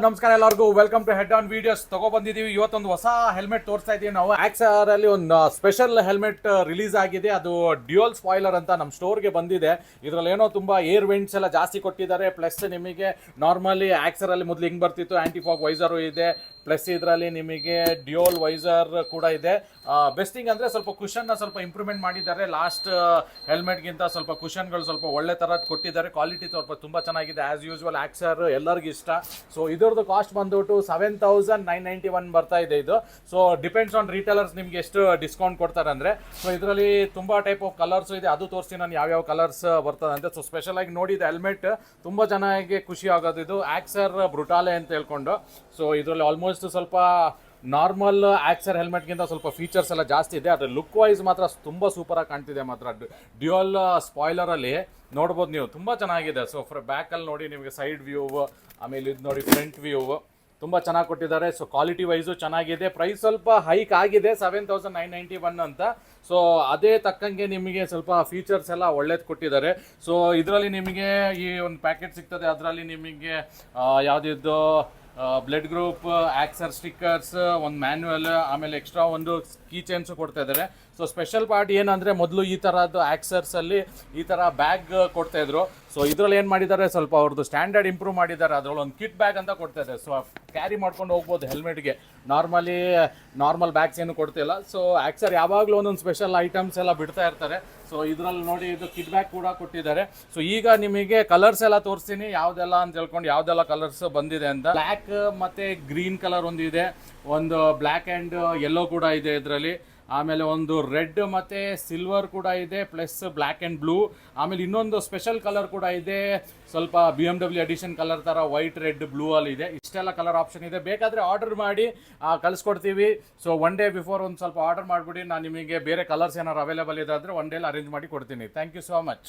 ನಮಸ್ಕಾರ ಎಲ್ಲರಿಗೂ welcome to head on videos ಬಂದಿದ್ದೀವಿ. ಇವತ್ತೊಂದು ಹೊಸ ಹೆಲ್ಮೆಟ್ ತೋರಿಸ್ತಾ ಇದೀವಿ ನಾವು. ಆಕ್ಸರ್ ಅಲ್ಲಿ ಒಂದು ಸ್ಪೆಷಲ್ ಹೆಲ್ಮೆಟ್ ರಿಲೀಸ್ ಆಗಿದೆ. ಅದು ಡ್ಯೂಯಲ್ ಸ್ಪಾಯ್ಲರ್ ಅಂತ ನಮ್ಮ ಸ್ಟೋರ್ಗೆ ಬಂದಿದೆ. ಇದರಲ್ಲಿ ಏನೋ ತುಂಬಾ ಏರ್ ವೆಂಟ್ಸ್ ಎಲ್ಲ ಜಾಸ್ತಿ ಕೊಟ್ಟಿದ್ದಾರೆ. ಪ್ಲಸ್ ನಿಮಗೆ ನಾರ್ಮಲಿ ಆಕ್ಸರ್ ಅಲ್ಲಿ ಮೊದಲು ಹಿಂಗ್ ಬರ್ತಿತ್ತು, ಆಂಟಿ ಫಾಗ್ ವೈಸರು ಇದೆ. ಪ್ಲಸ್ ಇದರಲ್ಲಿ ನಿಮಗೆ ಡ್ಯೂಯಲ್ ವೈಸರ್ ಕೂಡ ಇದೆ. ಬೆಸ್ಟ್ ಥಿಂಗ್ ಅಂದರೆ ಸ್ವಲ್ಪ ಕುಷನ್ನ ಸ್ವಲ್ಪ ಇಂಪ್ರೂವ್ಮೆಂಟ್ ಮಾಡಿದ್ದಾರೆ. ಲಾಸ್ಟ್ ಹೆಲ್ಮೆಟ್ಗಿಂತ ಸ್ವಲ್ಪ ಕುಷನ್ಗಳು ಸ್ವಲ್ಪ ಒಳ್ಳೆ ಥರದ್ದು ಕೊಟ್ಟಿದ್ದಾರೆ. ಕ್ವಾಲಿಟಿ ಸ್ವಲ್ಪ ತುಂಬ ಚೆನ್ನಾಗಿದೆ. ಆ್ಯಸ್ ಯೂಸ್ವಲ್ ಆಕ್ಸರ್ ಎಲ್ಲರಿಗೂ ಇಷ್ಟ. ಸೊ ಇದರದ್ದು ಕಾಸ್ಟ್ ಬಂದ್ಬಿಟ್ಟು 7,991 ಬರ್ತಾ ಇದೆ ಇದು. ಸೊ ಡಿಪೆಂಡ್ಸ್ ಆನ್ ರೀಟೇಲರ್ಸ್ ನಿಮ್ಗೆ ಎಷ್ಟು ಡಿಸ್ಕೌಂಟ್ ಕೊಡ್ತಾರೆ ಅಂದರೆ. ಸೊ ಇದರಲ್ಲಿ ತುಂಬ ಟೈಪ್ ಆಫ್ ಕಲರ್ಸ್ ಇದೆ. ಅದು ತೋರಿಸ್ತೀನಿ ನಾನು ಯಾವ್ಯಾವ ಕಲರ್ಸ್ ಬರ್ತದೆ ಅಂತ. ಸೊ ಸ್ಪೆಷಲ್ ಆಗಿ ನೋಡಿದ ಹೆಲ್ಮೆಟ್ ತುಂಬ ಚೆನ್ನಾಗಿ ಖುಷಿ ಆಗೋದು. ಇದು ಆಕ್ಸರ್ ಬ್ರುಟಾಲೆ ಅಂತ ಹೇಳ್ಕೊಂಡು. ಸೊ ಇದರಲ್ಲಿ ಆಲ್ಮೋಸ್ಟ್ ಸ್ವಲ್ಪ ನಾರ್ಮಲ್ ಆಕ್ಸರ್ ಹೆಲ್ಮೆಟ್ಗಿಂತ ಸ್ವಲ್ಪ ಫೀಚರ್ಸ್ ಎಲ್ಲ ಜಾಸ್ತಿ ಇದೆ. ಅದ್ರ ಲುಕ್ ವೈಸ್ ಮಾತ್ರ ತುಂಬ ಸೂಪರಾಗಿ ಕಾಣ್ತಿದೆ ಮಾತ್ರ. ಡ್ಯೂಯಲ್ ಸ್ಪಾಯ್ಲರಲ್ಲಿ ನೋಡ್ಬೋದು ನೀವು, ತುಂಬ ಚೆನ್ನಾಗಿದೆ. ಸೊ ಬ್ಯಾಕಲ್ಲಿ ನೋಡಿ ನಿಮಗೆ ಸೈಡ್ ವ್ಯೂ, ಆಮೇಲೆ ಇದು ನೋಡಿ ಫ್ರಂಟ್ ವ್ಯೂ ತುಂಬ ಚೆನ್ನಾಗಿ ಕೊಟ್ಟಿದ್ದಾರೆ. ಸೊ ಕ್ವಾಲಿಟಿ ವೈಸು ಚೆನ್ನಾಗಿದೆ. ಪ್ರೈಸ್ ಸ್ವಲ್ಪ ಹೈಕ್ ಆಗಿದೆ, 7,991 ಅಂತ. ಸೊ ಅದೇ ತಕ್ಕಂಗೆ ನಿಮಗೆ ಸ್ವಲ್ಪ ಫೀಚರ್ಸ್ ಎಲ್ಲ ಒಳ್ಳೇದು ಕೊಟ್ಟಿದ್ದಾರೆ. ಸೊ ಇದರಲ್ಲಿ ನಿಮಗೆ ಈ ಒಂದು ಪ್ಯಾಕೆಟ್ ಸಿಗ್ತದೆ. ಅದರಲ್ಲಿ ನಿಮಗೆ ಯಾವುದಿದ್ದು ಬ್ಲಡ್ ಗ್ರೂಪ್, ಆಕ್ಸರ್ ಸ್ಟಿಕ್ಕರ್ಸ್, ಒಂದು ಮ್ಯಾನ್ಯುವಲ್, ಆಮೇಲೆ ಎಕ್ಸ್ಟ್ರಾ ಒಂದು ಕೀ ಚೈನ್ಸು ಕೊಡ್ತಾ ಇದ್ದಾರೆ. ಸೊ ಸ್ಪೆಷಲ್ ಪಾರ್ಟ್ ಏನಂದರೆ, ಮೊದಲು ಈ ಥರದ್ದು ಆಕ್ಸರ್ಸಲ್ಲಿ ಈ ಥರ ಬ್ಯಾಗ್ ಕೊಡ್ತಾಯಿದ್ರು. ಸೊ ಇದರಲ್ಲಿ ಏನು ಮಾಡಿದ್ದಾರೆ, ಸ್ವಲ್ಪ ಅವ್ರದ್ದು ಸ್ಟ್ಯಾಂಡರ್ಡ್ ಇಂಪ್ರೂವ್ ಮಾಡಿದ್ದಾರೆ. ಅದರಲ್ಲಿ ಒಂದು ಕಿಟ್ ಬ್ಯಾಗ್ ಅಂತ ಕೊಡ್ತಾ ಇದೆ. ಸೊ ಕ್ಯಾರಿ ಮಾಡ್ಕೊಂಡು ಹೋಗ್ಬೋದು ಹೆಲ್ಮೆಟ್ಗೆ. ನಾರ್ಮಲ್ ಬ್ಯಾಗ್ಸ್ ಏನು ಕೊಡ್ತಿಲ್ಲ. ಸೊ ಆಕ್ಸರ್ ಯಾವಾಗಲೂ ಒಂದೊಂದು ಸ್ಪೆಷಲ್ ಐಟಮ್ಸ್ ಎಲ್ಲ ಬಿಡ್ತಾ ಇರ್ತಾರೆ. ಸೊ ಇದರಲ್ಲಿ ನೋಡಿ ಇದು ಕಿಟ್ ಬ್ಯಾಗ್ ಕೂಡ ಕೊಟ್ಟಿದ್ದಾರೆ. ಸೊ ಈಗ ನಿಮಗೆ ಕಲರ್ಸ್ ಎಲ್ಲ ತೋರಿಸ್ತೀನಿ ಯಾವುದೆಲ್ಲ ಅಂತ ಹೇಳ್ಕೊಂಡು, ಯಾವುದೆಲ್ಲ ಕಲರ್ಸ್ ಬಂದಿದೆ ಅಂತ. ಬ್ಲ್ಯಾಕ್ ಮತ್ತು ಗ್ರೀನ್ ಕಲರ್ ಒಂದು ಇದೆ, ಒಂದು ಬ್ಲ್ಯಾಕ್ ಆ್ಯಂಡ್ ಯೆಲ್ಲೋ ಕೂಡ ಇದೆ ಇದರಲ್ಲಿ. ಆಮೇಲೆ ಒಂದು ರೆಡ್ ಮತ್ತು ಸಿಲ್ವರ್ ಕೂಡ ಇದೆ, ಪ್ಲಸ್ ಬ್ಲ್ಯಾಕ್ ಆ್ಯಂಡ್ ಬ್ಲೂ. ಆಮೇಲೆ ಇನ್ನೊಂದು ಸ್ಪೆಷಲ್ ಕಲರ್ ಕೂಡ ಇದೆ, ಸ್ವಲ್ಪ BMW ಎಡಿಷನ್ ಕಲರ್ ಥರ ವೈಟ್, ರೆಡ್, ಬ್ಲೂ ಅಲ್ಲಿ ಇದೆ. ಇಷ್ಟೆಲ್ಲ ಕಲರ್ ಆಪ್ಷನ್ ಇದೆ. ಬೇಕಾದರೆ ಆರ್ಡರ್ ಮಾಡಿ ಕಳಿಸ್ಕೊಡ್ತೀವಿ. ಸೊ ಒನ್ ಡೇ ಬಿಫೋರ್ ಒಂದು ಸ್ವಲ್ಪ ಆರ್ಡರ್ ಮಾಡಿಬಿಡಿ. ನಾನು ನಿಮಗೆ ಬೇರೆ ಕಲರ್ಸ್ ಏನಾದ್ರು ಅವೈಲೇಬಲ್ ಇದೆ ಆದರೆ ಒನ್ ಡೇಲಿ ಅರೇಂಜ್ ಮಾಡಿ ಕೊಡ್ತೀನಿ. Thank you so much.